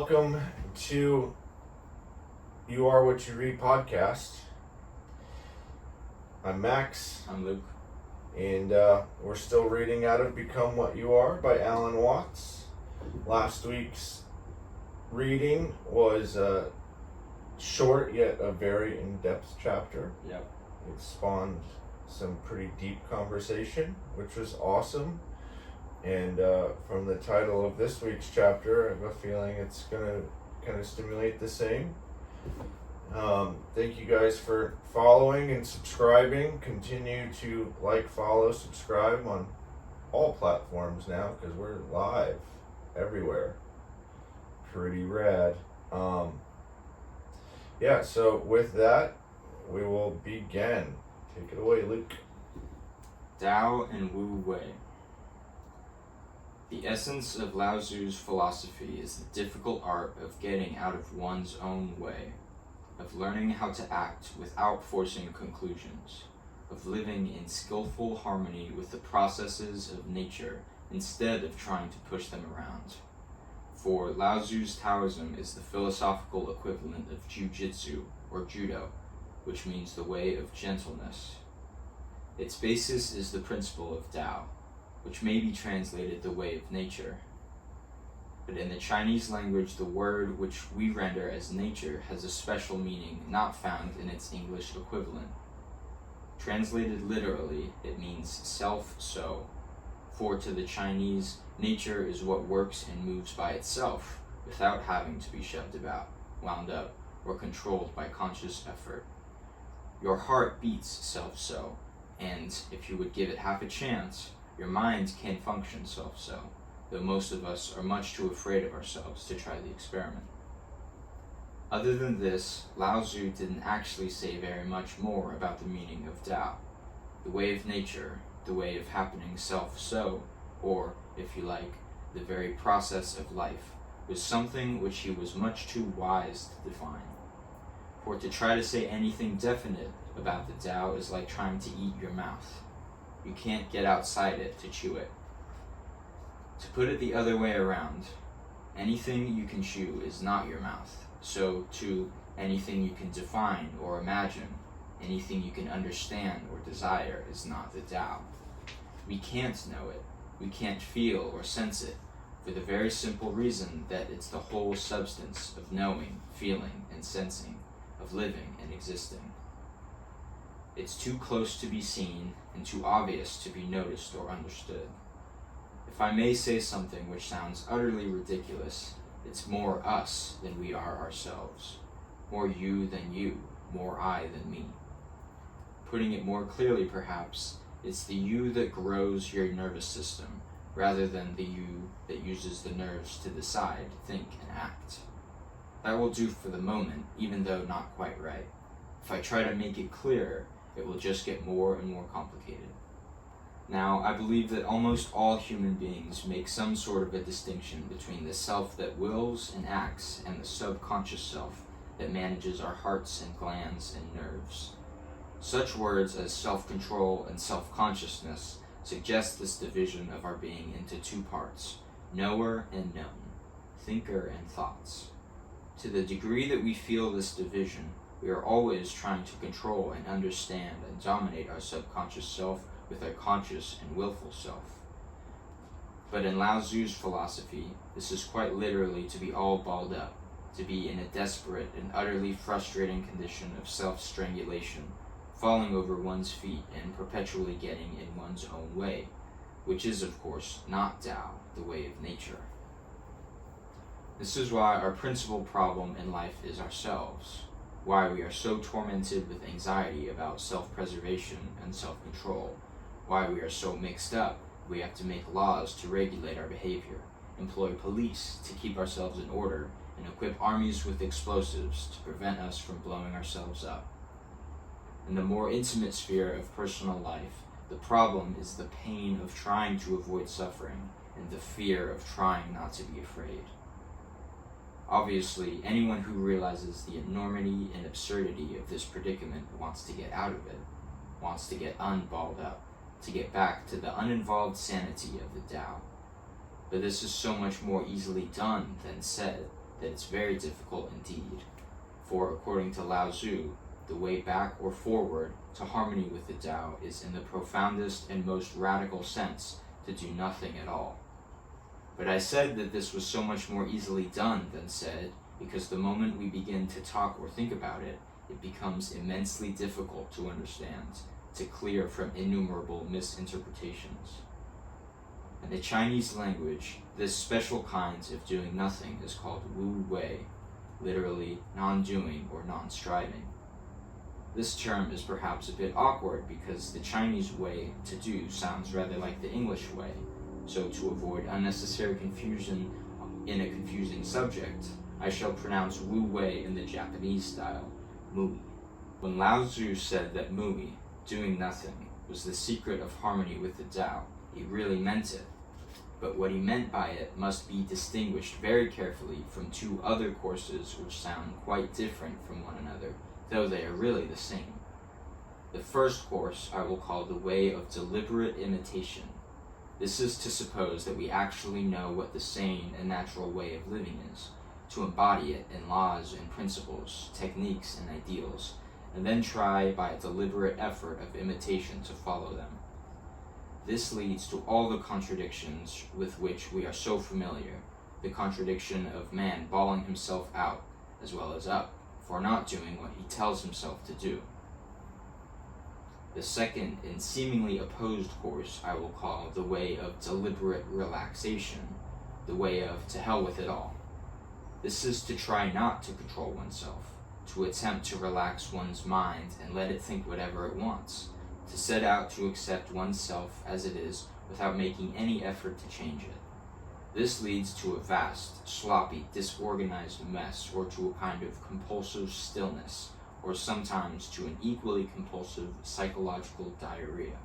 welcome to You Are What You Read podcast. I'm Max. I'm Luke. And we're still reading out of Become What You Are by Alan Watts. Last week's reading was a short yet a very in-depth chapter. Yep. It spawned some pretty deep conversation, which was awesome. And from the title of this week's chapter, I have a feeling it's going to kind of stimulate the same. Thank you guys for following and subscribing. Continue to like, follow, subscribe on all platforms now because we're live everywhere. Pretty rad. So with that, we will begin. Take it away, Luke. Tao Wu Wei. The essence of Lao Tzu's philosophy is the difficult art of getting out of one's own way, of learning how to act without forcing conclusions, of living in skillful harmony with the processes of nature instead of trying to push them around. For Lao Tzu's Taoism is the philosophical equivalent of jiu-jitsu or judo, which means the way of gentleness. Its basis is the principle of Tao, which may be translated the way of nature. But in the Chinese language, the word which we render as nature has a special meaning not found in its English equivalent. Translated literally, it means self-so, for to the Chinese, nature is what works and moves by itself without having to be shoved about, wound up, or controlled by conscious effort. Your heart beats self-so, and if you would give it half a chance, your mind can function self-so, though most of us are much too afraid of ourselves to try the experiment. Other than this, Lao Tzu didn't actually say very much more about the meaning of Tao, the way of nature, the way of happening self-so, or, if you like, the very process of life, was something which he was much too wise to define. For to try to say anything definite about the Tao is like trying to eat your mouth. You can't get outside it to chew it. To put it the other way around, anything you can chew is not your mouth. So, too, anything you can define or imagine, anything you can understand or desire is not the Tao. We can't know it. We can't feel or sense it, for the very simple reason that it's the whole substance of knowing, feeling, and sensing, of living and existing. It's too close to be seen and too obvious to be noticed or understood. If I may say something which sounds utterly ridiculous, it's more us than we are ourselves, more you than you, more I than me. Putting it more clearly perhaps, it's the you that grows your nervous system, rather than the you that uses the nerves to decide, think, and act. That will do for the moment, even though not quite right. If I try to make it clearer, it will just get more and more complicated. Now, I believe that almost all human beings make some sort of a distinction between the self that wills and acts and the subconscious self that manages our hearts and glands and nerves. Such words as self-control and self-consciousness suggest this division of our being into two parts, knower and known, thinker and thoughts. To the degree that we feel this division, we are always trying to control and understand and dominate our subconscious self with our conscious and willful self. But in Lao Tzu's philosophy, this is quite literally to be all balled up, to be in a desperate and utterly frustrating condition of self-strangulation, falling over one's feet and perpetually getting in one's own way, which is, of course, not Tao, the way of nature. This is why our principal problem in life is ourselves, why we are so tormented with anxiety about self-preservation and self-control, why we are so mixed up we have to make laws to regulate our behavior, employ police to keep ourselves in order, and equip armies with explosives to prevent us from blowing ourselves up. In the more intimate sphere of personal life, the problem is the pain of trying to avoid suffering and the fear of trying not to be afraid. Obviously, anyone who realizes the enormity and absurdity of this predicament wants to get out of it, wants to get unballed up, to get back to the uninvolved sanity of the Tao. But this is so much more easily done than said, that it's very difficult indeed. For according to Lao Tzu, the way back or forward to harmony with the Tao is in the profoundest and most radical sense to do nothing at all. But I said that this was so much more easily done than said, because the moment we begin to talk or think about it, it becomes immensely difficult to understand, to clear from innumerable misinterpretations. In the Chinese language, this special kind of doing nothing is called Wu Wei, literally non-doing or non-striving. This term is perhaps a bit awkward because the Chinese way to do sounds rather like the English way, so to avoid unnecessary confusion in a confusing subject, I shall pronounce Wu Wei in the Japanese style, Mui. When Lao Tzu said that Mui, doing nothing, was the secret of harmony with the Tao, he really meant it. But what he meant by it must be distinguished very carefully from two other courses which sound quite different from one another, though they are really the same. The first course I will call the Way of Deliberate Imitation. This is to suppose that we actually know what the sane and natural way of living is, to embody it in laws and principles, techniques and ideals, and then try by a deliberate effort of imitation to follow them. This leads to all the contradictions with which we are so familiar, the contradiction of man bawling himself out as well as up for not doing what he tells himself to do. The second and seemingly opposed course I will call the Way of Deliberate Relaxation, the way of to hell with it all. This is to try not to control oneself, to attempt to relax one's mind and let it think whatever it wants, to set out to accept oneself as it is without making any effort to change it. This leads to a vast, sloppy, disorganized mess, or to a kind of compulsive stillness, or sometimes to an equally compulsive psychological diarrhea.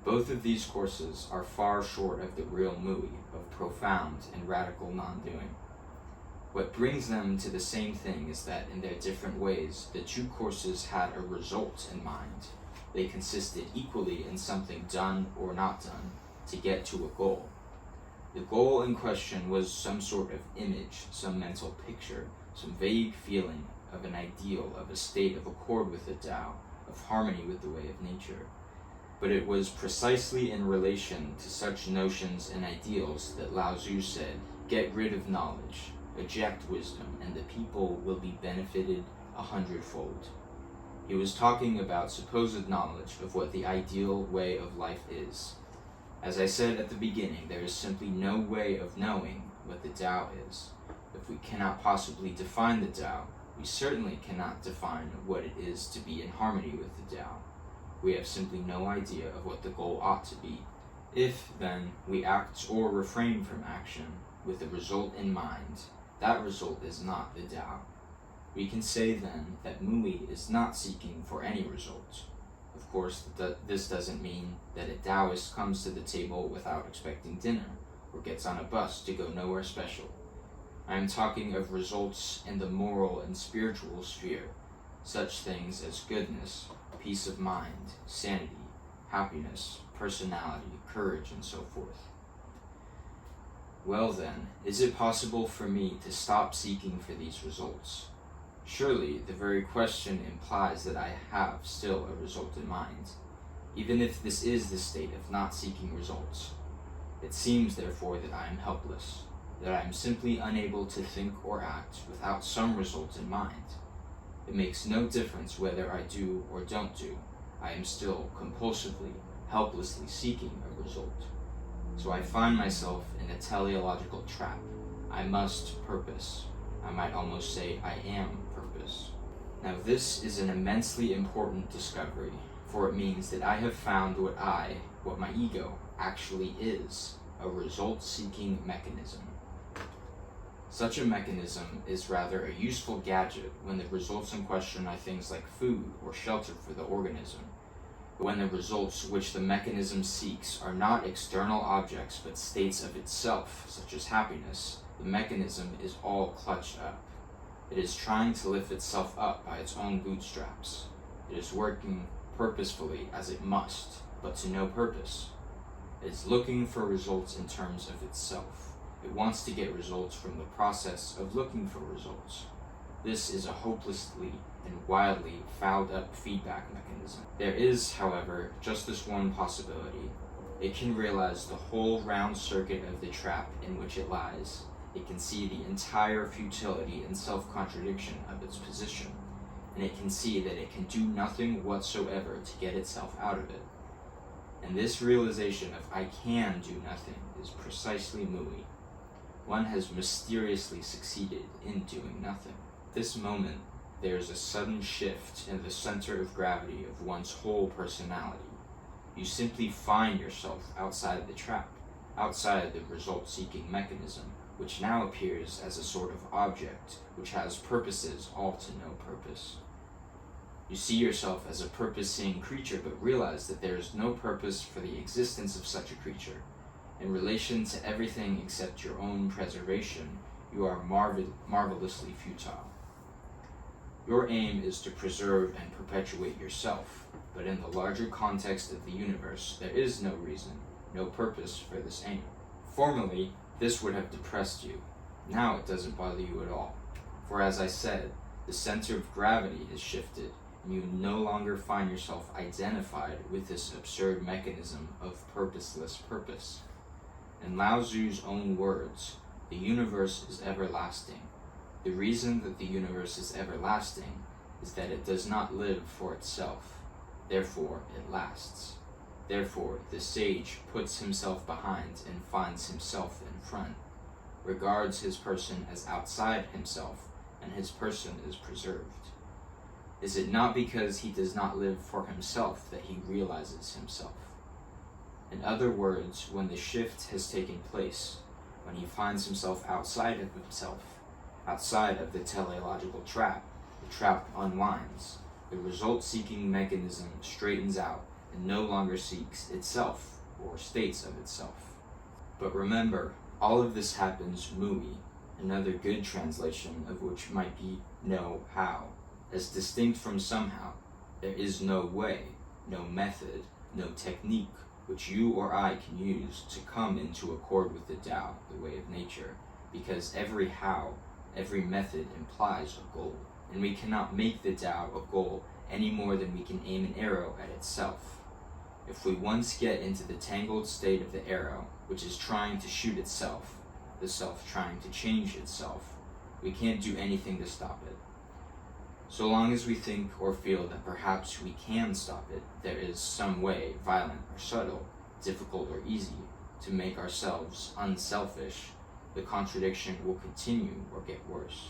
Both of these courses are far short of the real Mui, of profound and radical non-doing. What brings them to the same thing is that in their different ways, the two courses had a result in mind. They consisted equally in something done or not done to get to a goal. The goal in question was some sort of image, some mental picture, some vague feeling of an ideal, of a state of accord with the Tao, of harmony with the way of nature. But it was precisely in relation to such notions and ideals that Lao Tzu said, "Get rid of knowledge, eject wisdom, and the people will be benefited 100-fold." He was talking about supposed knowledge of what the ideal way of life is. As I said at the beginning, there is simply no way of knowing what the Tao is. If we cannot possibly define the Tao, we certainly cannot define what it is to be in harmony with the Tao. We have simply no idea of what the goal ought to be. If, then, we act or refrain from action with the result in mind, that result is not the Tao. We can say then that Mui is not seeking for any result. Of course, this doesn't mean that a Taoist comes to the table without expecting dinner, or gets on a bus to go nowhere special. I am talking of results in the moral and spiritual sphere, such things as goodness, peace of mind, sanity, happiness, personality, courage, and so forth. Well then, is it possible for me to stop seeking for these results? Surely, the very question implies that I have still a result in mind, even if this is the state of not seeking results. It seems, therefore, that I am helpless, that I am simply unable to think or act without some result in mind. It makes no difference whether I do or don't do. I am still compulsively, helplessly seeking a result. So I find myself in a teleological trap. I must purpose. I might almost say I am purpose. Now this is an immensely important discovery, for it means that I have found what my ego actually is, a result-seeking mechanism. Such a mechanism is rather a useful gadget when the results in question are things like food or shelter for the organism. But when the results which the mechanism seeks are not external objects but states of itself, such as happiness, the mechanism is all clutched up. It is trying to lift itself up by its own bootstraps. It is working purposefully as it must, but to no purpose. It is looking for results in terms of itself. It wants to get results from the process of looking for results. This is a hopelessly and wildly fouled up feedback mechanism. There is, however, just this one possibility. It can realize the whole round circuit of the trap in which it lies. It can see the entire futility and self-contradiction of its position, and it can see that it can do nothing whatsoever to get itself out of it. And this realization of I can do nothing is precisely Mui. One has mysteriously succeeded in doing nothing. At this moment, there is a sudden shift in the center of gravity of one's whole personality. You simply find yourself outside the trap, outside the result-seeking mechanism, which now appears as a sort of object which has purposes all to no purpose. You see yourself as a purpose-seeing creature, but realize that there is no purpose for the existence of such a creature. In relation to everything except your own preservation, you are marvelously futile. Your aim is to preserve and perpetuate yourself, but in the larger context of the universe, there is no reason, no purpose for this aim. Formerly, this would have depressed you. Now it doesn't bother you at all. For as I said, the center of gravity has shifted, and you no longer find yourself identified with this absurd mechanism of purposeless purpose. In Lao Tzu's own words, the universe is everlasting. The reason that the universe is everlasting is that it does not live for itself. Therefore, it lasts. Therefore, the sage puts himself behind and finds himself in front, regards his person as outside himself, and his person is preserved. Is it not because he does not live for himself that he realizes himself? In other words, when the shift has taken place, when he finds himself outside of himself, outside of the teleological trap, the trap unwinds, the result-seeking mechanism straightens out and no longer seeks itself or states of itself. But remember, all of this happens Mui, another good translation of which might be no how. As distinct from somehow, there is no way, no method, no technique which you or I can use to come into accord with the Tao, the way of nature, because every how, every method implies a goal, and we cannot make the Tao a goal any more than we can aim an arrow at itself. If we once get into the tangled state of the arrow, which is trying to shoot itself, the self trying to change itself, we can't do anything to stop it. So long as we think or feel that perhaps we can stop it, there is some way, violent or subtle, difficult or easy, to make ourselves unselfish, the contradiction will continue or get worse.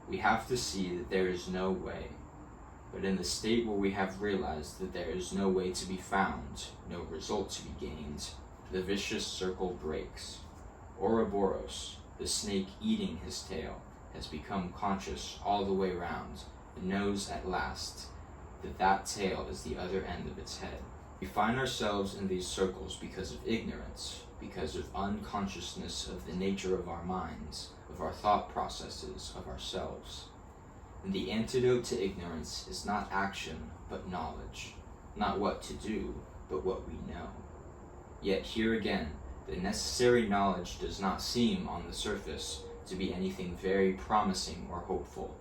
We have to see that there is no way, but in the state where we have realized that there is no way to be found, no result to be gained, the vicious circle breaks. Ouroboros, the snake eating his tail, has become conscious all the way round and knows at last that that tail is the other end of its head. We find ourselves in these circles because of ignorance, because of unconsciousness of the nature of our minds, of our thought processes, of ourselves. And the antidote to ignorance is not action, but knowledge. Not what to do, but what we know. Yet here again, the necessary knowledge does not seem on the surface to be anything very promising or hopeful,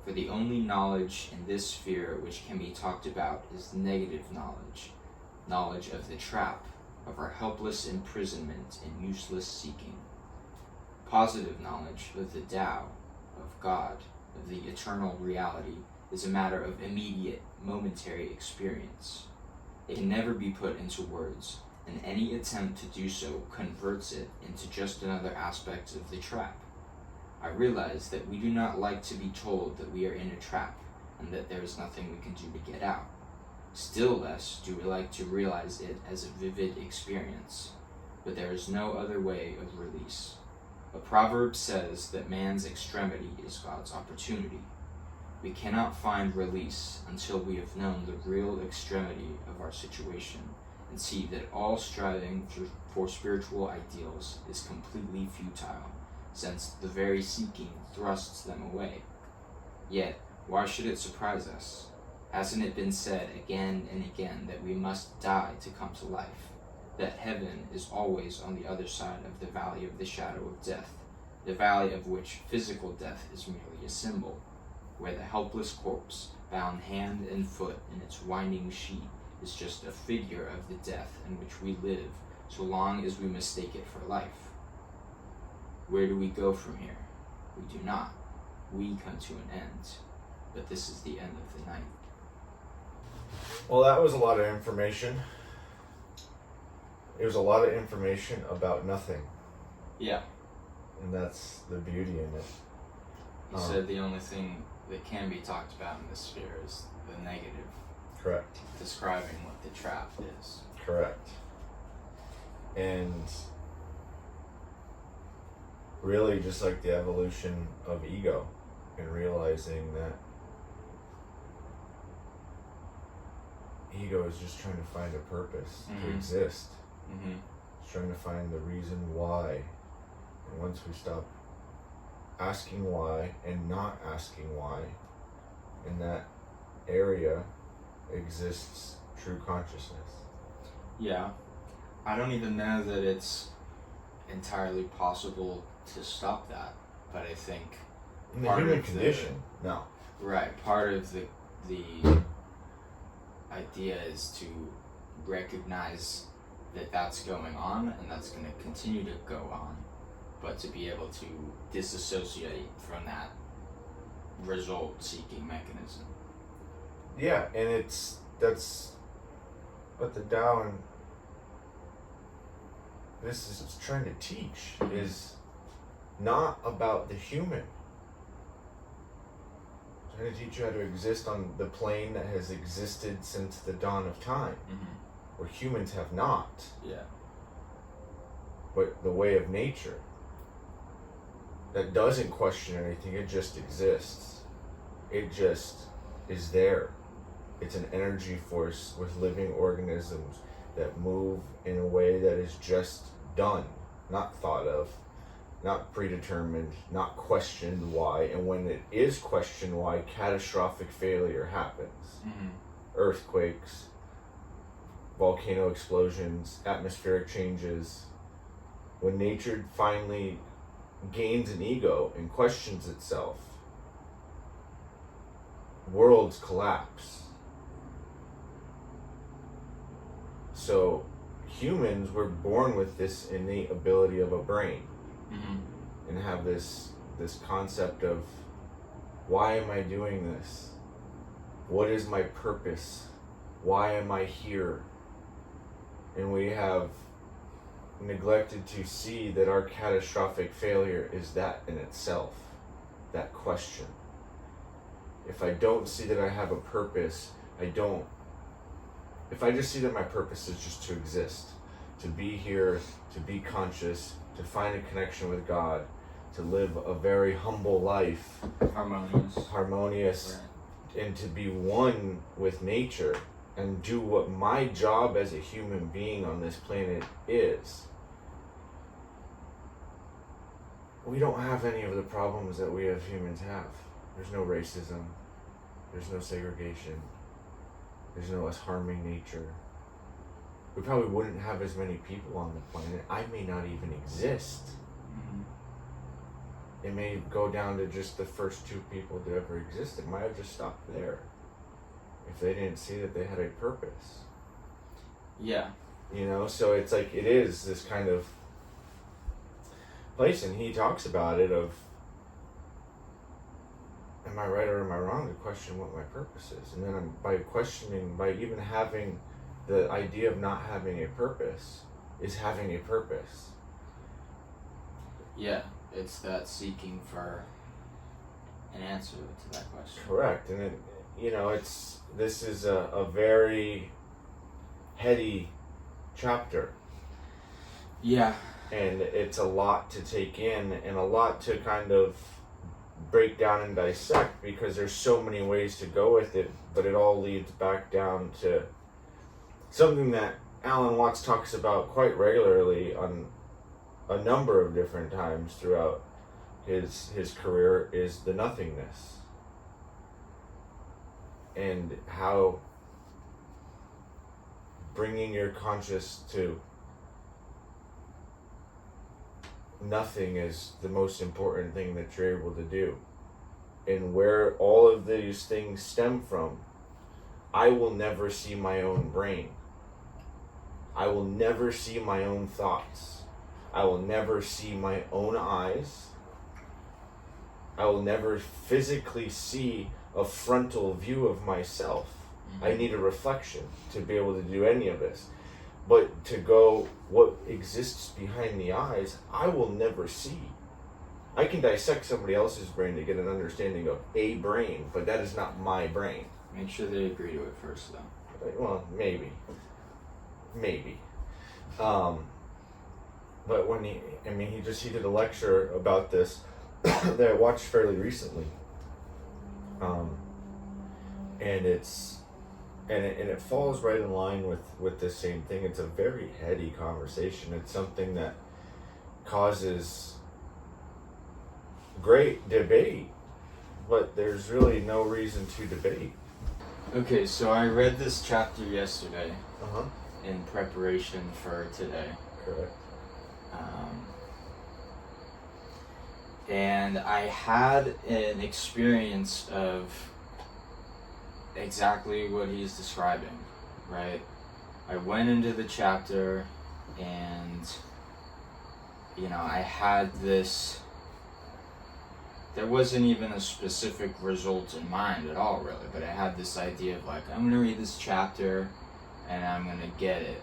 for the only knowledge in this sphere which can be talked about is negative knowledge, knowledge of the trap, of our helpless imprisonment and useless seeking. Positive knowledge of the Tao, of God, of the eternal reality, is a matter of immediate, momentary experience. It can never be put into words, and any attempt to do so converts it into just another aspect of the trap. I realize that we do not like to be told that we are in a trap, and that there is nothing we can do to get out. Still less do we like to realize it as a vivid experience, but there is no other way of release. A proverb says that man's extremity is God's opportunity. We cannot find release until we have known the real extremity of our situation and see that all striving for spiritual ideals is completely futile, since the very seeking thrusts them away. Yet, why should it surprise us? Hasn't it been said again and again that we must die to come to life? that heaven is always on the other side of the valley of the shadow of death, the valley of which physical death is merely a symbol, where the helpless corpse, bound hand and foot in its winding sheet, is just a figure of the death in which we live, so long as we mistake it for life. Where do we go from here? We do not. We come to an end, but this is the end of the night. Well, that was a lot of information. It was a lot of information about nothing. Yeah. And that's the beauty in it. You said the only thing that can be talked about in this sphere is the negative. Correct. Describing what the trap is. Correct. And really just like the evolution of ego and realizing that ego is just trying to find a purpose to exist. Mm-hmm. It's trying to find the reason why. And once we stop asking why and not asking why, in that area exists true consciousness. Yeah. I don't even know that it's entirely possible to stop that, but I think in the human condition, no. Right. Part of the idea is to recognize that that's going on and that's going to continue to go on, but to be able to disassociate from that result-seeking mechanism. Yeah, and that's what the Tao and this is trying to teach, is not about the human. It's trying to teach you how to exist on the plane that has existed since the dawn of time, where humans have not. Yeah. But the way of nature that doesn't question anything, it just exists. It just is there. It's an energy force with living organisms that move in a way that is just done, not thought of, not predetermined, not questioned why. And when it is questioned why, catastrophic failure happens. Earthquakes, volcano explosions, atmospheric changes. When nature finally gains an ego and questions itself, worlds collapse. So humans were born with this innate ability of a brain, and have this concept of, why am I doing this? What is my purpose? Why am I here? And we have neglected to see that our catastrophic failure is that in itself, that question. If I don't see that I have a purpose, if I just see that my purpose is just to exist, to be here, to be conscious, to find a connection with God, to live a very humble life, harmonious, right, and to be one with nature, and do what my job as a human being on this planet is, we don't have any of the problems that we as humans have. There's no racism, there's no segregation, there's no us harming nature. We probably wouldn't have as many people on the planet. I may not even exist. It may go down to just the first 2 people that ever existed. It might have just stopped there if they didn't see that they had a purpose. Yeah. You know, so it's like, it is this kind of place, and he talks about it of, am I right or am I wrong to question what my purpose is? And then by questioning, by even having the idea of not having a purpose, is having a purpose. Yeah, it's that seeking for an answer to that question. Correct. And it, this is a very heady chapter. Yeah. And it's a lot to take in and a lot to kind of break down and dissect, because there's so many ways to go with it, but it all leads back down to something that Alan Watts talks about quite regularly on a number of different times throughout his career, is the nothingness, and how bringing your conscious to nothing is the most important thing that you're able to do. And where all of these things stem from, I will never see my own brain. I will never see my own thoughts. I will never see my own eyes. I will never physically see a frontal view of myself. Mm-hmm. I need a reflection to be able to do any of this. But to go, what exists behind the eyes, I will never see. I can dissect somebody else's brain to get an understanding of a brain, but that is not my brain. Make sure they agree to it first, though. Well, maybe. But when he did a lecture about this that I watched fairly recently. And it falls right in line with the same thing. It's a very heady conversation. It's something that causes great debate, but there's really no reason to debate. Okay, so I read this chapter yesterday Uh-huh. in preparation for today. Correct. And I had an experience of exactly what he's describing, right? I went into the chapter and, I had this, there wasn't even a specific result in mind at all, really, but I had this idea of like, I'm going to read this chapter and I'm going to get it.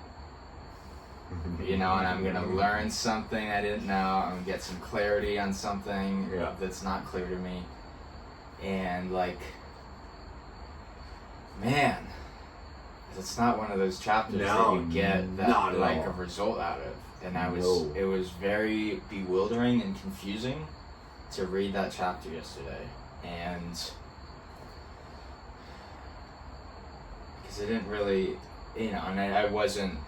And I'm going to learn something I didn't know. I'm going to get some clarity on something that's not clear to me. And man, it's not one of those chapters that you get that a result out of. And it was very bewildering and confusing to read that chapter yesterday. And because it didn't really, and I wasn't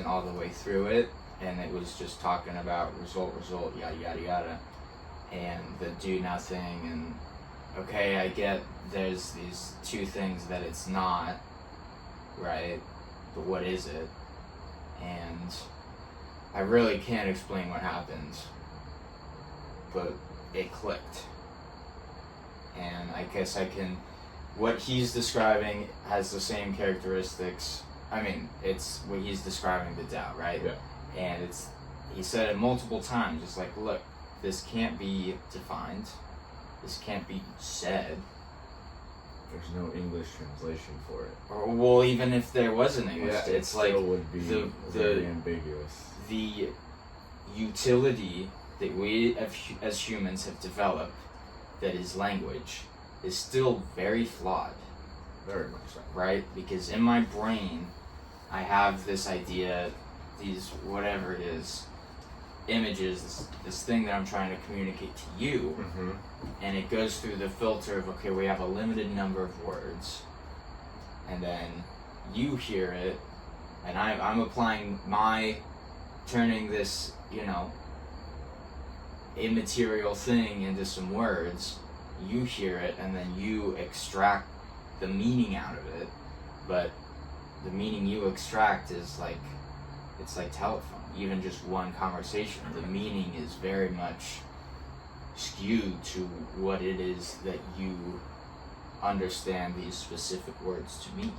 all the way through it, and it was just talking about result, yada yada yada, and the do nothing, and okay, I get there's these two things that it's not, right? But what is it? And I really can't explain what happened, but it clicked. And I guess what he's describing has the same characteristics. It's what he's describing the Tao, right? Yeah. And he said it multiple times. It's like, look, this can't be defined. This can't be said. There's no English translation for it. Or, well, even if there was an English, it's still like would be very ambiguous. The utility that we as humans have developed, that is language, is still very flawed. Very much so. Right? Because in my brain, I have this idea, these whatever it is, images, this thing that I'm trying to communicate to you, mm-hmm. and it goes through the filter of, okay, we have a limited number of words, and then you hear it, and I'm applying turning this, immaterial thing into some words, you hear it, and then you extract the meaning out of it, but the meaning you extract is it's like telephone. Even just one conversation, the meaning is very much skewed to what it is that you understand these specific words to mean.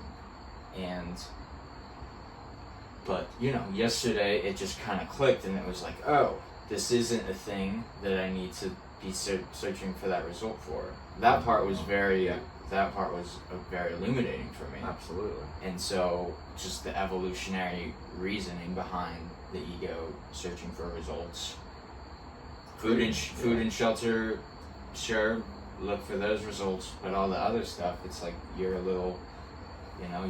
But yesterday it just kind of clicked, and it was like, oh, this isn't a thing that I need to be searching for that result for. That part was very illuminating for me. Absolutely. And so just the evolutionary reasoning behind the ego searching for results. Food and shelter, sure, look for those results, but all the other stuff, it's like you're a little,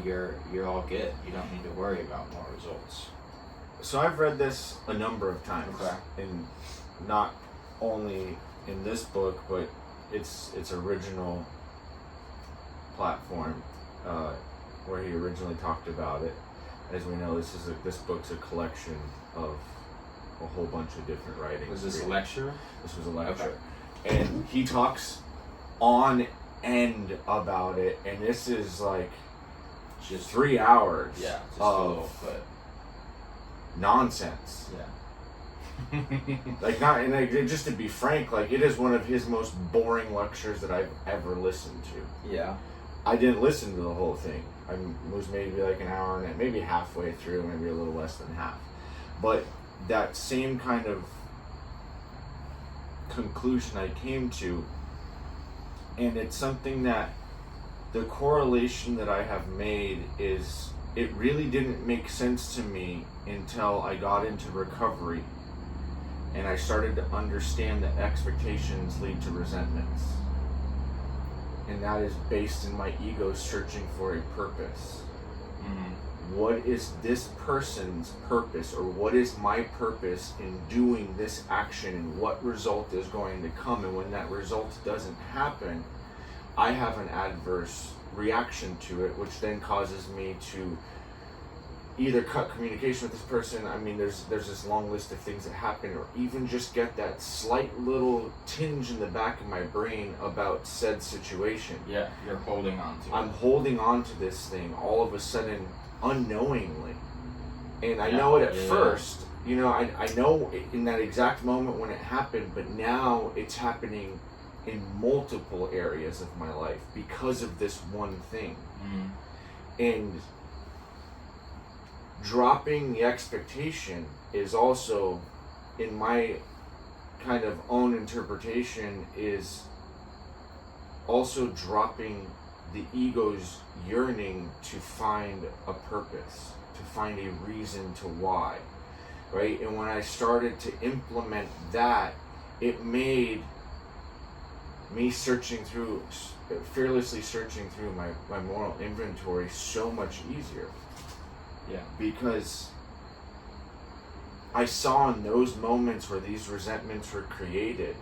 you're all good. You don't need to worry about more results. So I've read this a number of times, and not only in this book, but its original platform, where he originally talked about it. As we know, this book's a collection of a whole bunch of different writings. Was this a lecture? This was a lecture. Okay. And he talks on end about it, and this is just 3 hours of nonsense. Yeah. Like, not, and like, just to be frank, like, it is one of his most boring lectures that I've ever listened to. Yeah. I didn't listen to the whole thing. I was maybe like an hour and maybe halfway through, maybe a little less than half. But that same kind of conclusion I came to, and it's something that the correlation that I have made is, it really didn't make sense to me until I got into recovery and I started to understand that expectations lead to resentments. And that is based in my ego searching for a purpose. Mm-hmm. What is this person's purpose, or what is my purpose in doing this action, and what result is going to come? And when that result doesn't happen, I have an adverse reaction to it, which then causes me to either cut communication with this person. I mean, there's this long list of things that happen, or even just get that slight little tinge in the back of my brain about said situation. Yeah, you're holding on to I'm it. holding on to this thing all of a sudden, unknowingly. And I Yeah, know it at yeah. first, you know, I know in that exact moment when it happened, but now it's happening in multiple areas of my life because of this one thing. Mm-hmm. And dropping the expectation is also, in my kind of own interpretation, is also dropping the ego's yearning to find a purpose, to find a reason to why, right? And when I started to implement that, it made me fearlessly searching through my moral inventory so much easier. Yeah. Because I saw in those moments where these resentments were created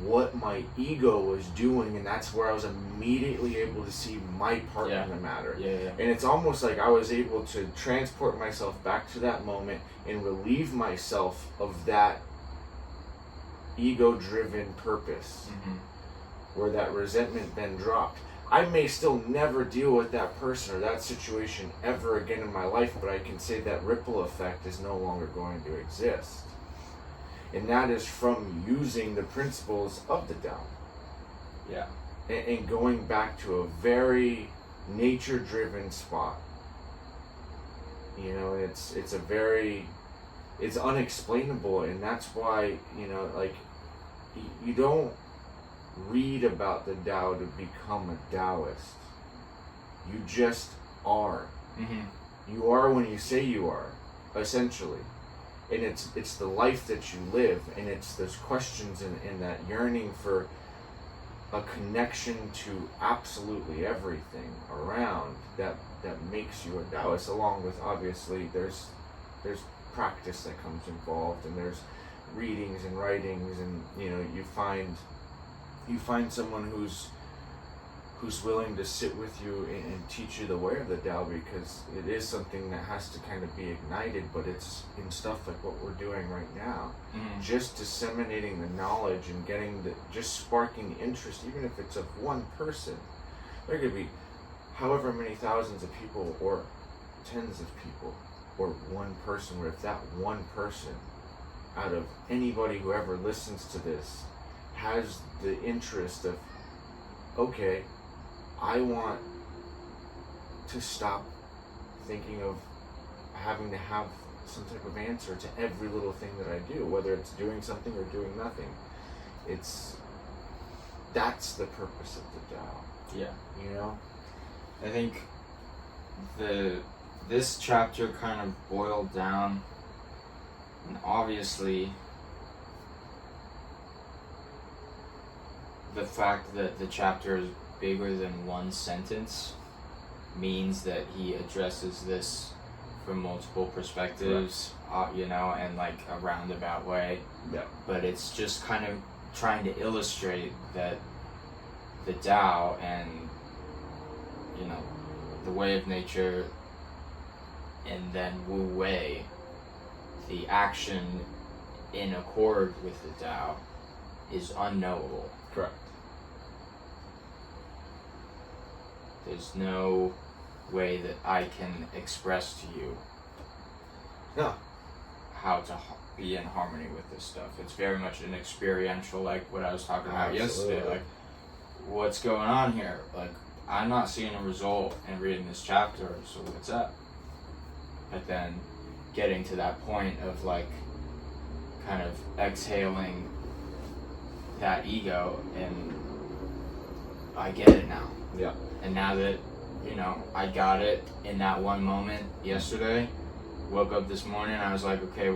what my ego was doing, and that's where I was immediately able to see my part in the matter. Yeah. And it's almost like I was able to transport myself back to that moment and relieve myself of that ego-driven purpose, Mm-hmm. where that resentment then dropped. I may still never deal with that person or that situation ever again in my life, but I can say that ripple effect is no longer going to exist. And that is from using the principles of the Tao. Yeah. And going back to a very nature-driven spot. You know, it's unexplainable, and that's why, you know, like, you don't read about the Tao to become a Taoist. You just are. Mm-hmm. You are when you say you are, essentially. And it's the life that you live, and it's those questions and that yearning for a connection to absolutely everything around that makes you a Taoist, along with, obviously, there's practice that comes involved, and there's readings and writings, and, you know, you find someone who's willing to sit with you and teach you the way of the Tao, because it is something that has to kind of be ignited, but it's in stuff like what we're doing right now. Mm-hmm. Just disseminating the knowledge and just sparking the interest, even if it's of one person. There could be however many thousands of people, or tens of people, or one person, where if that one person out of anybody who ever listens to this has the interest of, okay, I want to stop thinking of having to have some type of answer to every little thing that I do, whether it's doing something or doing nothing. That's the purpose of the Tao. Yeah. You know? I think this chapter kind of boiled down, and obviously the fact that the chapter is bigger than one sentence means that he addresses this from multiple perspectives, you know, and like a roundabout way. Yeah. But it's just kind of trying to illustrate that the Tao and, you know, the way of nature, and then Wu Wei, the action in accord with the Tao, is unknowable. Correct. There's no way that I can express to you No. how to be in harmony with this stuff. It's very much an experiential, like what I was talking about yesterday. Like, what's going on here? Like, I'm not seeing a result in reading this chapter, so what's up? But then getting to that point of like kind of exhaling that ego, and I get it now. Yeah. And now that, you know, I got it in that one moment yesterday, woke up this morning, I was like, okay,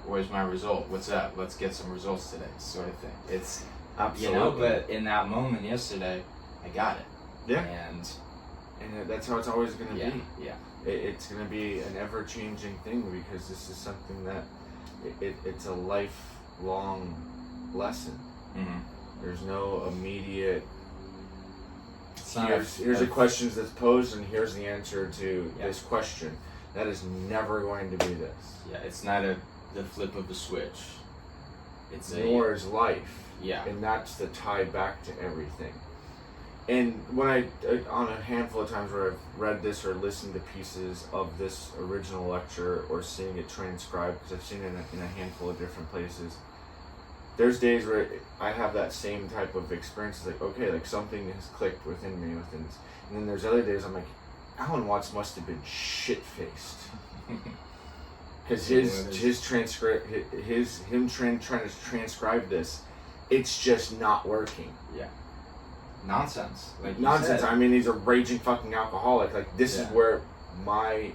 where's my result? What's up? Let's get some results today, sort of thing. It's, Absolutely. you know, but in that moment yesterday, I got it. Yeah. And that's how it's always going to be. Yeah. It's going to be an ever-changing thing, because this is something that it's a lifelong lesson. Mm-hmm. There's no immediate, Here's a question that's posed and here's the answer to Yeah. this question. That is never going to be this. Yeah, it's not the flip of a switch. It's Nor is life. Yeah. And that's the tie back to everything. And when on a handful of times where I've read this or listened to pieces of this original lecture or seeing it transcribed, because I've seen it in a handful of different places, there's days where I have that same type of experience. It's like, okay, like something has clicked within me within this. And then there's other days I'm like, Alan Watts must have been shit-faced. Because trying to transcribe this, it's just not working. Yeah. Nonsense. Like Nonsense. I mean, he's a raging fucking alcoholic. Like, this is where my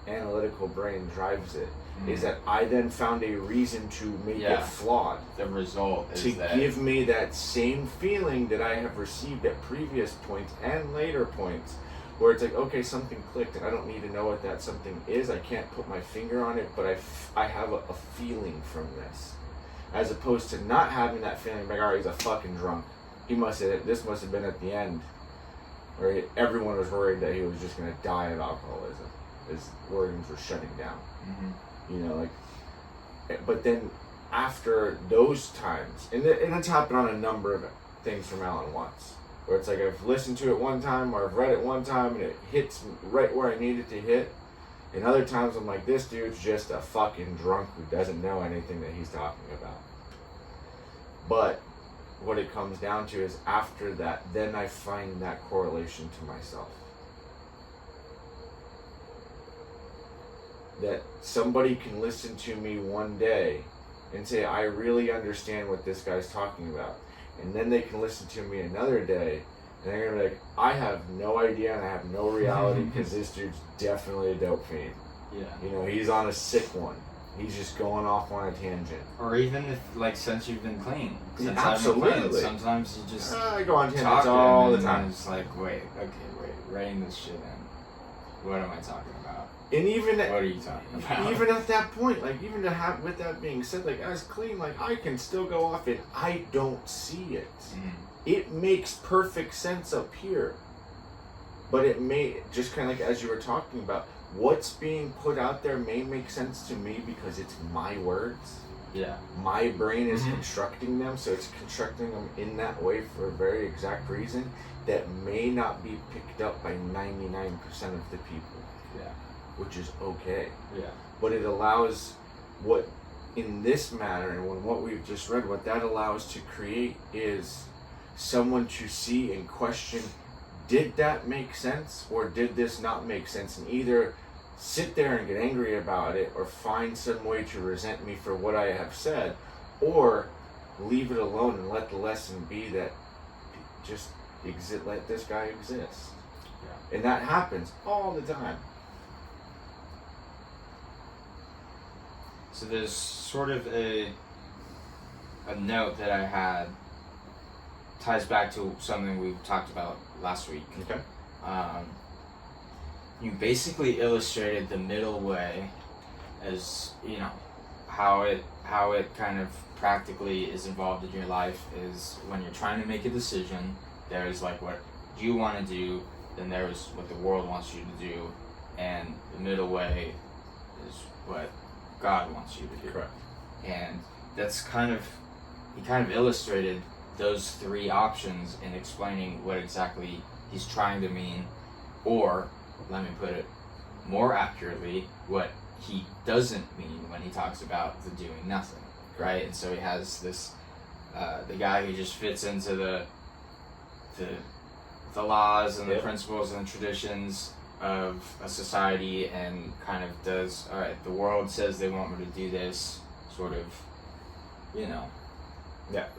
analytical brain drives it. Mm-hmm. Is that I then found a reason to make it flawed. The result is to that give me that same feeling that I have received at previous points and later points, where it's like, okay, something clicked, and I don't need to know what that something is. I can't put my finger on it, but I have a feeling from this, as opposed to not having that feeling. Like, all right, he's a fucking drunk. This must have been at the end, where everyone was worried that he was just going to die of alcoholism. His organs were shutting down. Mm-hmm. You know, like, but then after those times, and it's happened on a number of things from Alan Watts, where it's like I've listened to it one time or I've read it one time and it hits right where I need it to hit, and other times I'm like, this dude's just a fucking drunk who doesn't know anything that he's talking about. But what it comes down to is after that, then I find that correlation to myself. That somebody can listen to me one day and say, I really understand what this guy's talking about. And then they can listen to me another day and they're going to be like, I have no idea and I have no reality, because this dude's definitely a dope fiend. Yeah. You know, he's on a sick one. He's just going off on a tangent. Or even if, like, since you've been clean. Since Absolutely. I've been clean, sometimes you just I go on tangents all the time. It's like, wait, rein this shit in. What am I talking about? And even what are you talking about? Even at that point, like, even to have, with that being said, like, as clean, like, I can still go off it. I don't see it. Mm. It makes perfect sense up here, but it may, just kind of like as you were talking about, what's being put out there may make sense to me because it's my words. Yeah. My brain is constructing them, so it's constructing them in that way for a very exact reason that may not be picked up by 99% of the people. Yeah. Which is okay. Yeah. But it allows what, in this matter, and when what we've just read, what that allows to create is someone to see and question, did that make sense or did this not make sense? And either sit there and get angry about it or find some way to resent me for what I have said, or leave it alone and let the lesson be that just let this guy exist. Yeah. And that happens all the time. So there's sort of a note that I had, ties back to something we talked about last week. Okay. You basically illustrated the middle way as, you know, how it kind of practically is involved in your life is when you're trying to make a decision, there's like what you want to do, then there's what the world wants you to do, and the middle way is what God wants you to do. Correct. And that's he kind of illustrated those three options in explaining what exactly he's trying to mean, or let me put it more accurately, what he doesn't mean when he talks about the doing nothing, right? And so he has this, the guy who just fits into the laws and the principles and the traditions of a society and kind of does, all right, the world says they want me to do this, sort of, you know,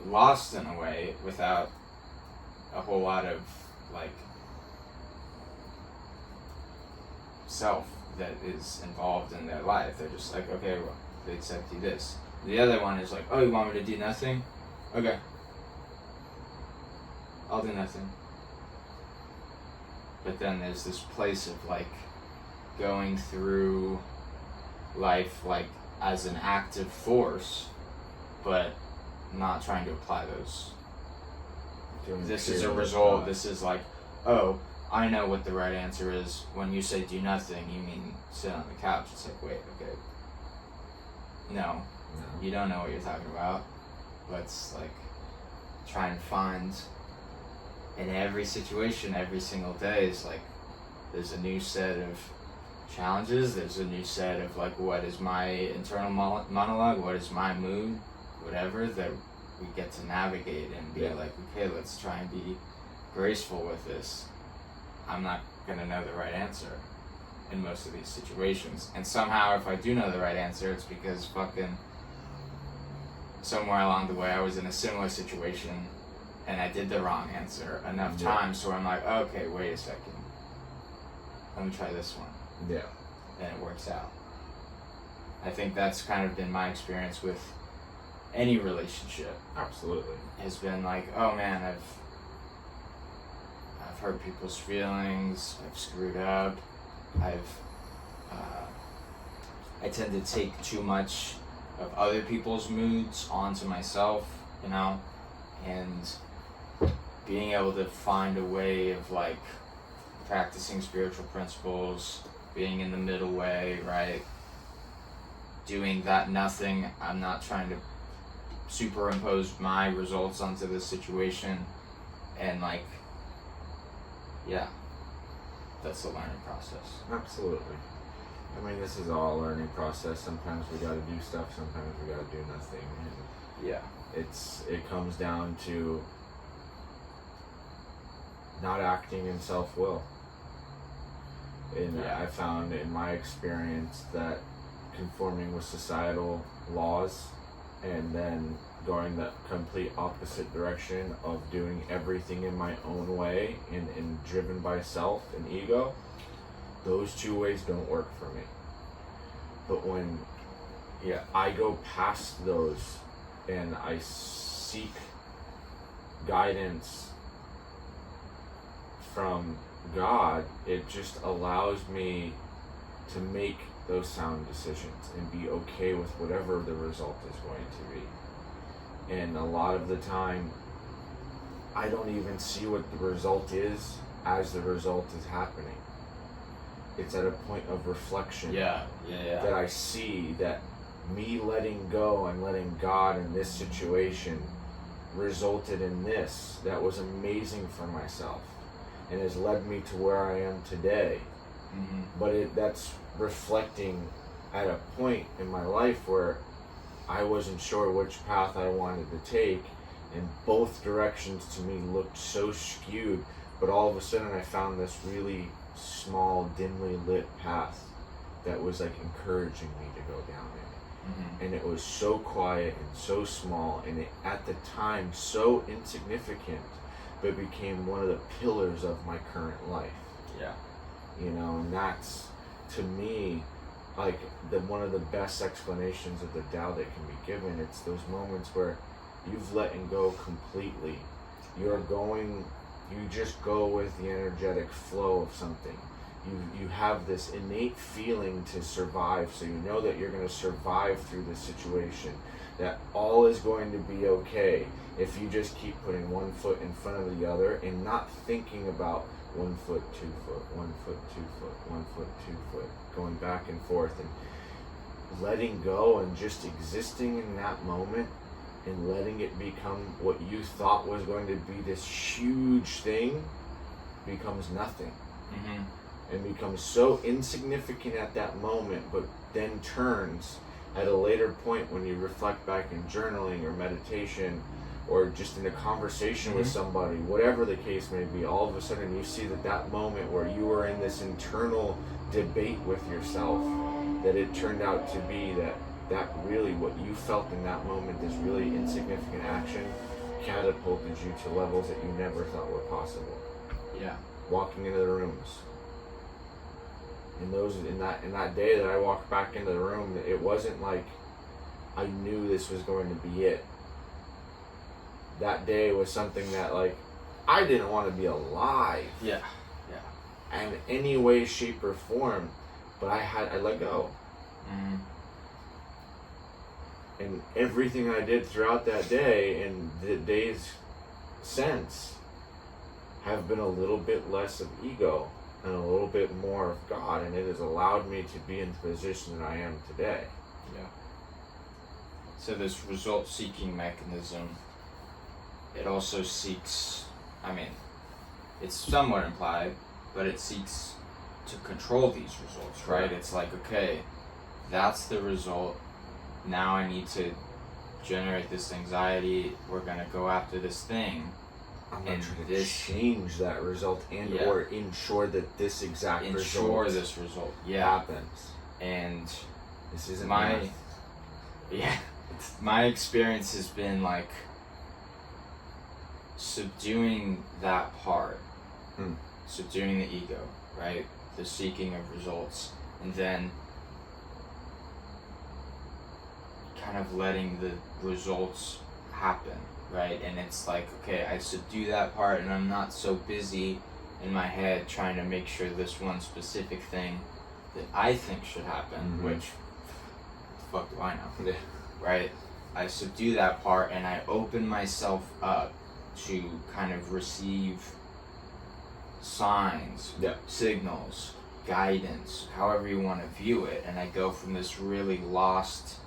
lost in a way without a whole lot of, like, self that is involved in their life. They're just like, okay, well, they accept you this. The other one is like, oh, you want me to do nothing? Okay. I'll do nothing. But then there's this place of like going through life like as an active force, but not trying to apply those. This is a result. This is like, oh, I know what the right answer is. When you say do nothing, you mean sit on the couch. It's like, wait, okay. No, you don't know what you're talking about. Let's like try and find in every situation, every single day is like, there's a new set of challenges. There's a new set of like, what is my internal monologue? What is my mood? Whatever that we get to navigate and be like, okay, let's try and be graceful with this. I'm not gonna know the right answer in most of these situations. And somehow if I do know the right answer, it's because fucking somewhere along the way I was in a similar situation and I did the wrong answer enough times where I'm like, okay, wait a second. Let me try this one. Yeah. And it works out. I think that's kind of been my experience with any relationship. Absolutely. Has been like, oh man, I've hurt people's feelings, I've screwed up, I tend to take too much of other people's moods onto myself, you know, and being able to find a way of like practicing spiritual principles, being in the middle way, right? Doing that nothing. I'm not trying to superimpose my results onto the situation, and like, yeah, that's the learning process. Absolutely. I mean, this is all a learning process. Sometimes we gotta do stuff, sometimes we gotta do nothing. And yeah. It comes down to not acting in self-will. And I found in my experience that conforming with societal laws and then going the complete opposite direction of doing everything in my own way and driven by self and ego, those two ways don't work for me. But when I go past those and I seek guidance from God, it just allows me to make those sound decisions and be okay with whatever the result is going to be. And a lot of the time, I don't even see what the result is as the result is happening. It's at a point of reflection that I see that me letting go and letting God in this situation resulted in this that was amazing for myself and has led me to where I am today. Mm-hmm. But that's reflecting at a point in my life where I wasn't sure which path I wanted to take, and both directions to me looked so skewed, but all of a sudden I found this really small, dimly lit path that was like encouraging me to go down it. Mm-hmm. And it was so quiet and so small, and at the time so insignificant, but became one of the pillars of my current life. Yeah. You know, and that's, to me, like one of the best explanations of the Tao that can be given. It's those moments where you've let go completely. You just go with the energetic flow of something. You have this innate feeling to survive, so you know that you're going to survive through this situation, that all is going to be okay if you just keep putting one foot in front of the other and not thinking about 1 foot, 2 foot, 1 foot, 2 foot, 1 foot, 2 foot, going back and forth and letting go and just existing in that moment and letting it become what you thought was going to be this huge thing becomes nothing. Mm-hmm. and becomes so insignificant at that moment, but then turns at a later point when you reflect back in journaling or meditation or just in a conversation with somebody, whatever the case may be, all of a sudden you see that moment where you were in this internal debate with yourself, that it turned out to be that really what you felt in that moment, this really insignificant action, catapulted you to levels that you never thought were possible. Yeah. Walking into the rooms. In that day that I walked back into the room, it wasn't like I knew this was going to be it. That day was something that, like, I didn't want to be alive. Yeah. In any way, shape, or form, but I let go. Mm-hmm. And everything I did throughout that day and the days since have been a little bit less of ego and a little bit more of God, and it has allowed me to be in the position that I am today. Yeah. So this result-seeking mechanism, it also seeks, it's somewhat implied, but it seeks to control these results, right? It's like, okay, that's the result. Now I need to generate this anxiety. We're going to go after this thing. I'm going to change that result or ensure that this exact result happens. And this isn't my experience has been like subduing that part, subduing the ego, right? The seeking of results, and then kind of letting the results happen, right? And it's like, okay, I subdue that part and I'm not so busy in my head trying to make sure this one specific thing that I think should happen, which the fuck do I know? Right? I subdue that part and I open myself up to kind of receive signs, signals, guidance, however you want to view it, and I go from this really lost,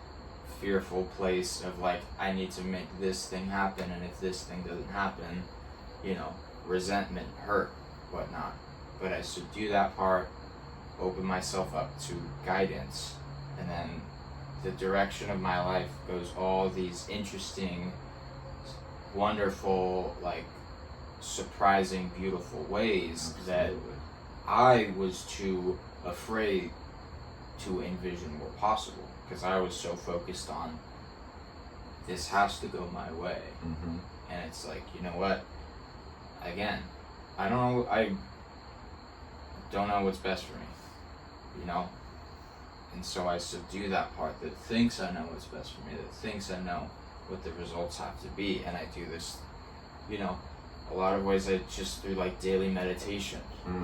fearful place of like, I need to make this thing happen, and if this thing doesn't happen, resentment, hurt, whatnot. But I subdue that part, open myself up to guidance, and then the direction of my life goes all these interesting, wonderful, like surprising, beautiful ways that I was too afraid to envision were possible, because I was so focused on this has to go my way. And it's like, you know what, again, I don't know what's best for me, and so I subdue that part that thinks I know what's best for me, that thinks I know what the results have to be, and I do this, a lot of ways just through like daily meditation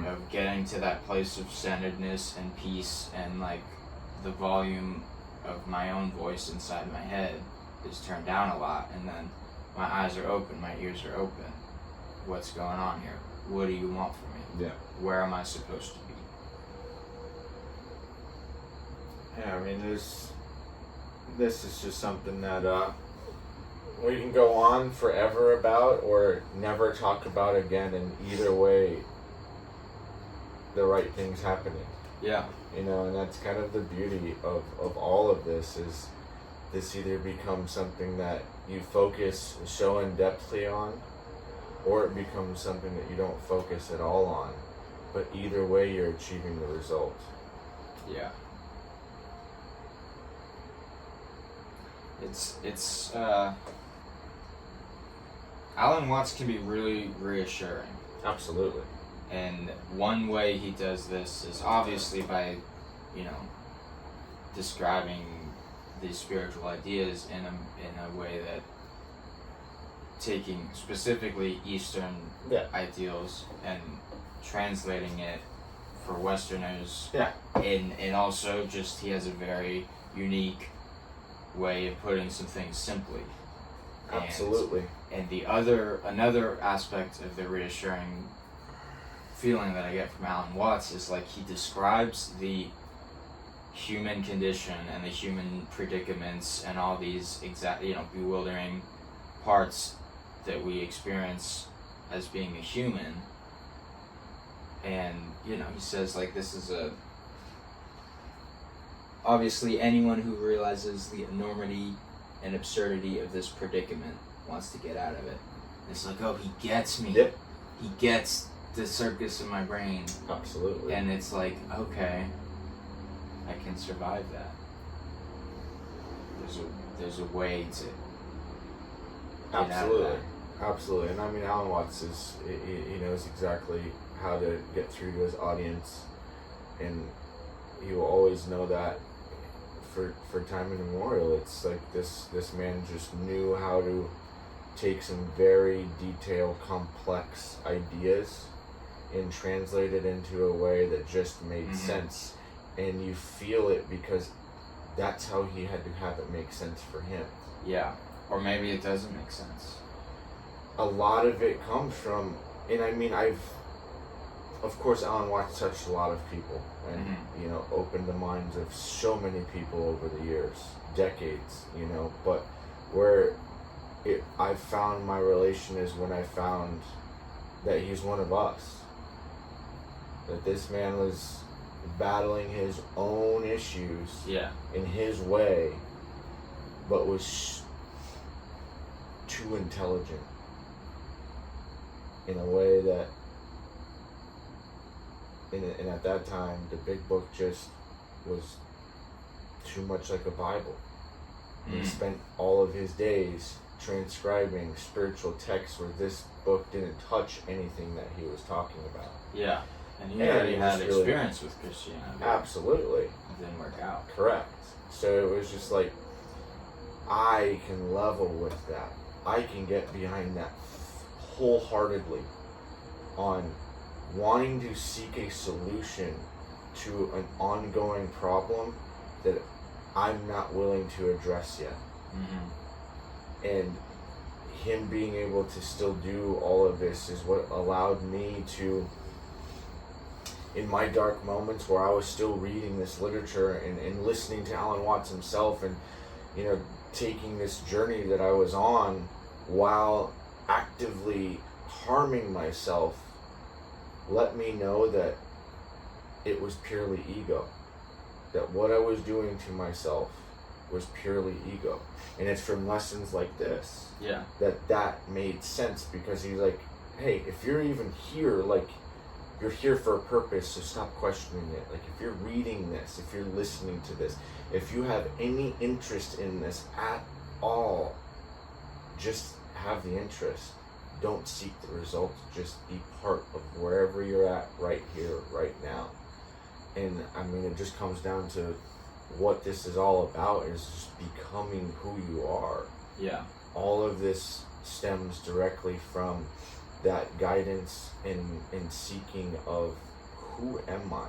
of getting to that place of centeredness and peace, and like the volume of my own voice inside my head is turned down a lot, and then my eyes are open, my ears are open. What's going on here? What do you want from me? Yeah. Where am I supposed to be? Yeah, this is just something that we can go on forever about or never talk about again, and either way, the right thing's happening. Yeah. And that's kind of the beauty of all of this, is this either becomes something that you focus so in-depthly on, or it becomes something that you don't focus at all on. But either way, you're achieving the result. Yeah. It's Alan Watts can be really reassuring. Absolutely. And one way he does this is obviously by, describing these spiritual ideas in a way that, taking specifically Eastern ideals and translating it for Westerners. Yeah. And also just he has a very unique way of putting some things simply. Absolutely. And another aspect of the reassuring feeling that I get from Alan Watts is like he describes the human condition and the human predicaments and all these bewildering parts that we experience as being a human And, you know, he says, like, this is obviously anyone who realizes the enormity and absurdity of this predicament wants to get out of it. It's like, oh, he gets me. Yep. He gets the circus in my brain. Absolutely. And it's like, okay, I can survive that. There's a way to get out of that. Absolutely. And I mean, Alan Watts he knows exactly how to get through to his audience, and he will always know that for time immemorial. It's like this man just knew how to take some very detailed, complex ideas and translate it into a way that just made sense, and you feel it because that's how he had to have it make sense for him. Yeah, or maybe it doesn't make sense. A lot of it comes from, and I mean, of course, Alan Watts touched a lot of people and, you know, opened the minds of so many people over the years, decades, you know, but where I found my relation is when I found that he's one of us. That this man was battling his own issues in his way, but was too intelligent in a way that, and at that time, the big book just was too much like a Bible. He spent all of his days transcribing spiritual texts where this book didn't touch anything that he was talking about. Yeah, and he already had experience with Christianity. Absolutely. It didn't work out. Correct. So it was just like, I can level with that. I can get behind that wholeheartedly on wanting to seek a solution to an ongoing problem that I'm not willing to address yet. And him being able to still do all of this is what allowed me to, in my dark moments where I was still reading this literature and listening to Alan Watts himself and, you know, taking this journey that I was on while actively harming myself, let me know that it was purely ego. That what I was doing to myself was purely ego. And it's from lessons like this that made sense, because he's like, hey, if you're even here, like, you're here for a purpose, so stop questioning it. Like, if you're reading this, if you're listening to this, if you have any interest in this at all, just have the interest. Don't seek the results. Just be part of wherever you're at right here, right now. And I mean, it just comes down to what this is all about, is just becoming who you are. Yeah. All of this stems directly from that guidance and seeking of who am I?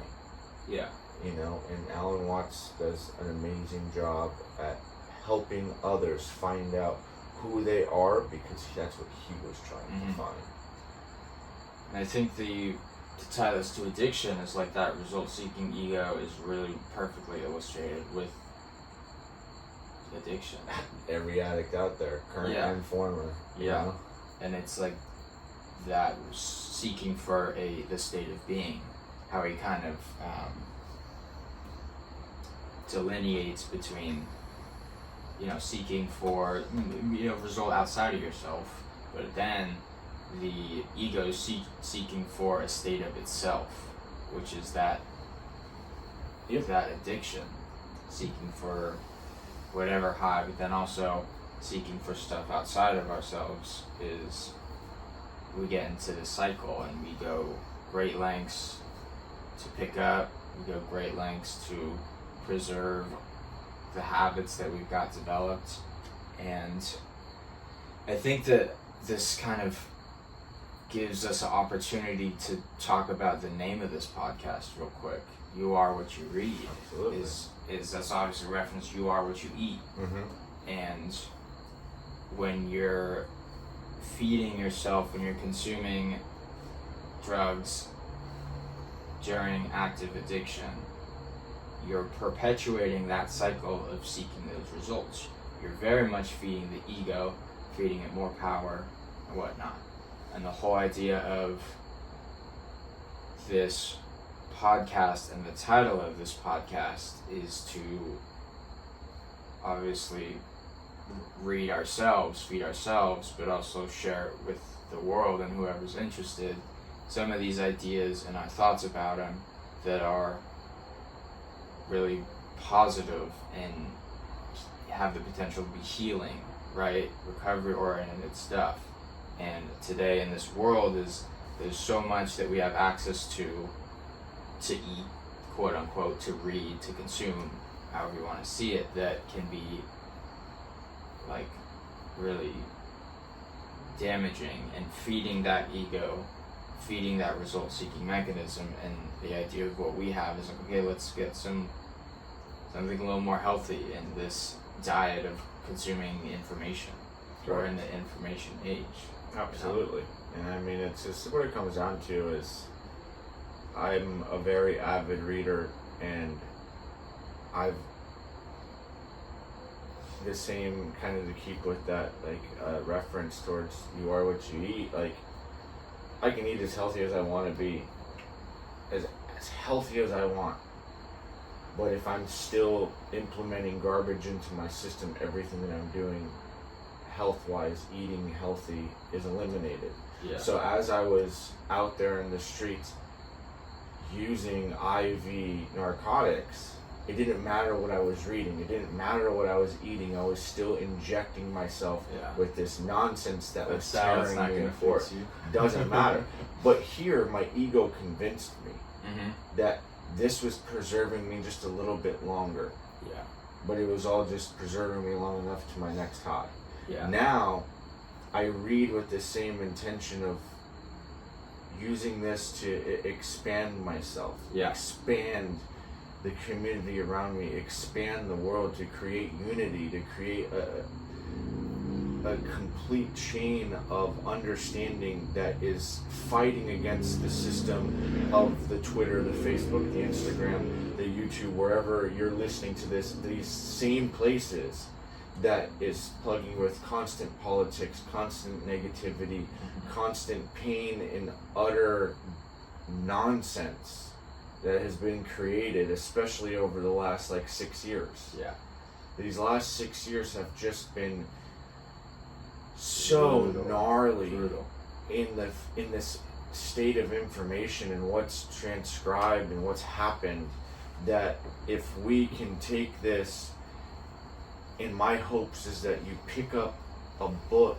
Yeah. You know, and Alan Watts does an amazing job at helping others find out who they are, because that's what he was trying to find. And I think to tie this to addiction is like that result-seeking ego is really perfectly illustrated with addiction. Every addict out there, current and former. You know? And it's like that seeking for the state of being, how he kind of delineates between, you know, seeking for, you know, result outside of yourself, but then the ego seeking for a state of itself, which is that that addiction, seeking for whatever high, but then also seeking for stuff outside of ourselves, is we get into this cycle and we go great lengths to pick up, we go great lengths to preserve the habits that we've got developed. And I think that this kind of gives us an opportunity to talk about the name of this podcast real quick. You are what you read. Absolutely. Is that's obviously a reference, you are what you eat. And when you're feeding yourself, when you're consuming drugs during active addiction, you're perpetuating that cycle of seeking those results. You're very much feeding the ego, feeding it more power and whatnot. And the whole idea of this podcast, and the title of this podcast is to obviously read ourselves, feed ourselves, but also share it with the world and whoever's interested some of these ideas and our thoughts about them that are really positive and have the potential to be healing, right? Recovery oriented stuff. And today in this world there's so much that we have access to eat, quote unquote, to read, to consume, however you want to see it, that can be like really damaging and feeding that ego, feeding that result-seeking mechanism. And the idea of what we have is like, okay, let's get something a little more healthy in this diet of consuming information. Right. Or in the information age. Absolutely. And I mean, it's just what it comes down to is I'm a very avid reader, and I've the same kind of to keep with that reference towards you are what you eat. Like, I can eat as healthy as I want to be, as healthy as I want, but if I'm still implementing garbage into my system, everything that I'm doing health-wise, eating healthy, is eliminated. Yeah. So as I was out there in the streets using IV narcotics, it didn't matter what I was reading, it didn't matter what I was eating, I was still injecting myself with this nonsense that was tearing me apart. Doesn't matter. But here, my ego convinced me that this was preserving me just a little bit longer. Yeah. But it was all just preserving me long enough to my next high. Yeah. Now, I read with the same intention of using this to expand myself, expand the community around me, expand the world, to create unity, to create a complete chain of understanding that is fighting against the system of the Twitter, the Facebook, the Instagram, the YouTube, wherever you're listening to this, these same places that is plugging with constant politics, constant negativity, constant pain and utter nonsense that has been created, especially over the last 6 years. Yeah. These last 6 years have just been so gnarly in this state of information and what's transcribed and what's happened, that if we can take this, and my hopes is that you pick up a book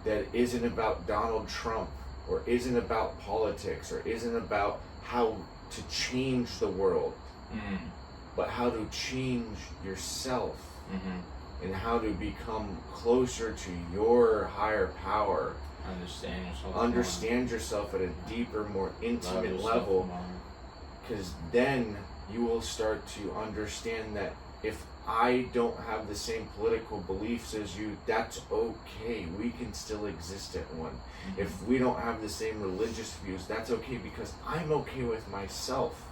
that isn't about Donald Trump, or isn't about politics, or isn't about how to change the world, but how to change yourself, and how to become closer to your higher power. Understand yourself at a deeper, more intimate level, because then you will start to understand that if I don't have the same political beliefs as you, that's okay. We can still exist at one. If we don't have the same religious views, that's okay, because I'm okay with myself.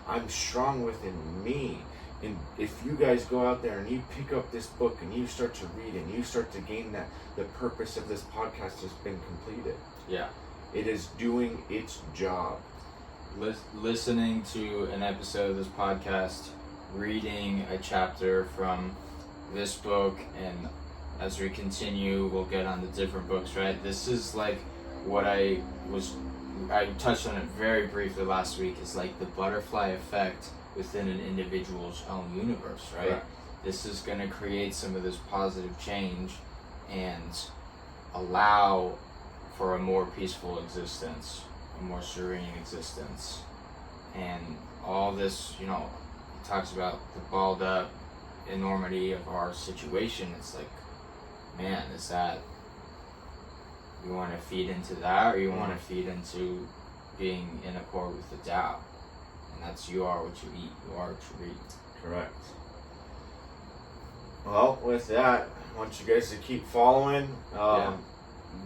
I'm strong within me. And if you guys go out there and you pick up this book and you start to read and you start to gain that, the purpose of this podcast has been completed. Yeah. It is doing its job. Listening to an episode of this podcast, reading a chapter from this book, and as we continue we'll get on the different books, right? This is what I touched on it very briefly last week, is the butterfly effect within an individual's own universe, right? This is going to create some of this positive change and allow for a more peaceful existence, a more serene existence. And all this, it talks about the balled up enormity of our situation. It's man, is that, you want to feed into that, or you want to feed into being in accord with the Tao? And that's, you are what you eat, you are what you read. Correct. Well, with that, I want you guys to keep following.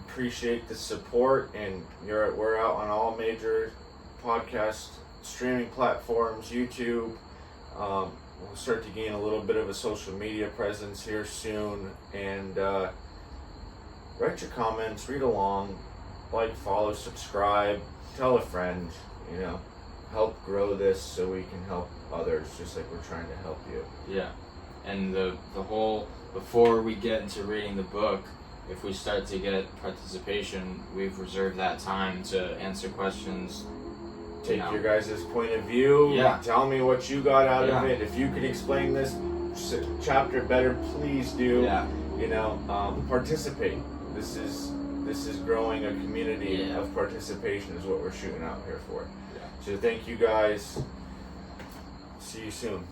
Appreciate the support, and we're out on all major podcast streaming platforms, YouTube. We'll start to gain a little bit of a social media presence here soon, and write your comments, read along, like, follow, subscribe, tell a friend, you know, help grow this so we can help others just like we're trying to help you. Yeah. And the whole, before we get into reading the book, if we start to get participation, we've reserved that time to answer questions. Take your guys' point of view. Yeah. Tell me what you got out of it. If you could explain this chapter better, please do. Yeah. You know, participate. This is growing a community of participation is what we're shooting out here for. Yeah. So thank you guys. See you soon.